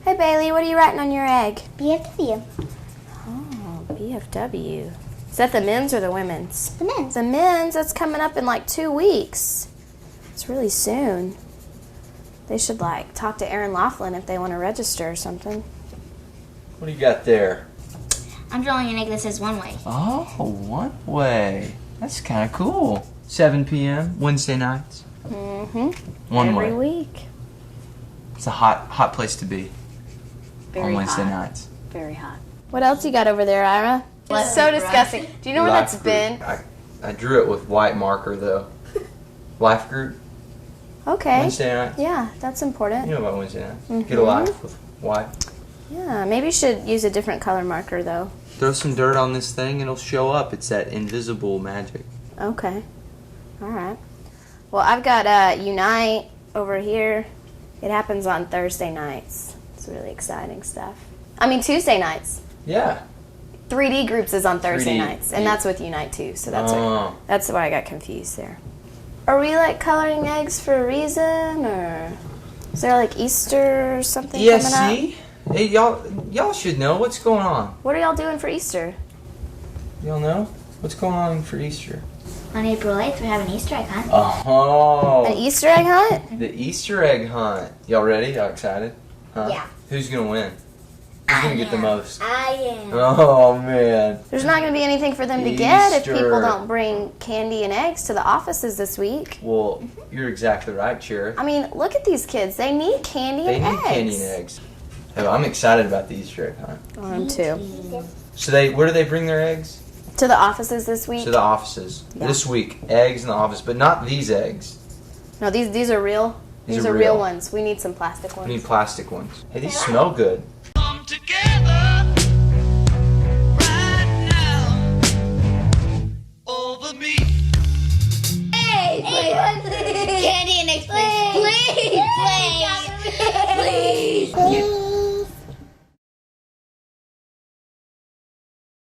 Hey Bailey, what are you writing on your egg? BFW. Oh, BFW. Is that the men's or the women's? The men's. The men's, that's coming up in like 2 weeks. It's really soon. They should like talk to Aaron Laughlin if they want to register or something. What do you got there? I'm drawing an egg that says one way. Oh, one way. That's kind of cool. 7 p.m. Wednesday nights. Mm-hmm. One Every way. week. It's a hot place to be Very on Wednesday hot. nights. Very hot. What else you got over there, Ira? It's so disgusting. Do you know where that's been? I drew it with white marker though. Life group. Okay. Wednesday nights. Yeah, that's important. You know about Wednesday nights. Mhm. Get a life with white. Yeah, maybe you should use a different color marker though. Throw some dirt on this thing, it'll show up. It's that invisible magic. Okay. All right. Well, I've got Unite over here. It happens on Thursday nights. It's really exciting stuff. I mean, Tuesday nights. Yeah. 3D groups is on Thursday 3D. nights, and that's with Unite too. So that's Oh. that's why I got confused there. Are we like coloring eggs for a reason, or is there like Easter or something Yeah, coming up? see? Hey, y'all should know what's going on. What are y'all doing for Easter? Y'all know? What's going on for Easter? On April 8th, we're having an Easter egg hunt. Oh. An Easter egg hunt? The Easter egg hunt. Y'all ready? Y'all excited? Huh? Yeah. Who's gonna win? Who's gonna get the most? I am. Oh man. There's not going to be anything for them to get if Easter. people don't bring candy and eggs to the offices this week. Well, you're exactly right, Cherith. I mean, look at these kids. They need candy They and need eggs. candy and eggs. Oh, I'm excited about the Easter egg hunt. I am too. So where do they bring their eggs? To the offices this week? To the offices. Yeah. This week, eggs in the office, but not these eggs. No, these are real. These These are are real real. ones. We need some plastic We ones. need plastic ones. Hey, these smell good. Come together right now over me. Hey, candy and eggs, please. Please. Please.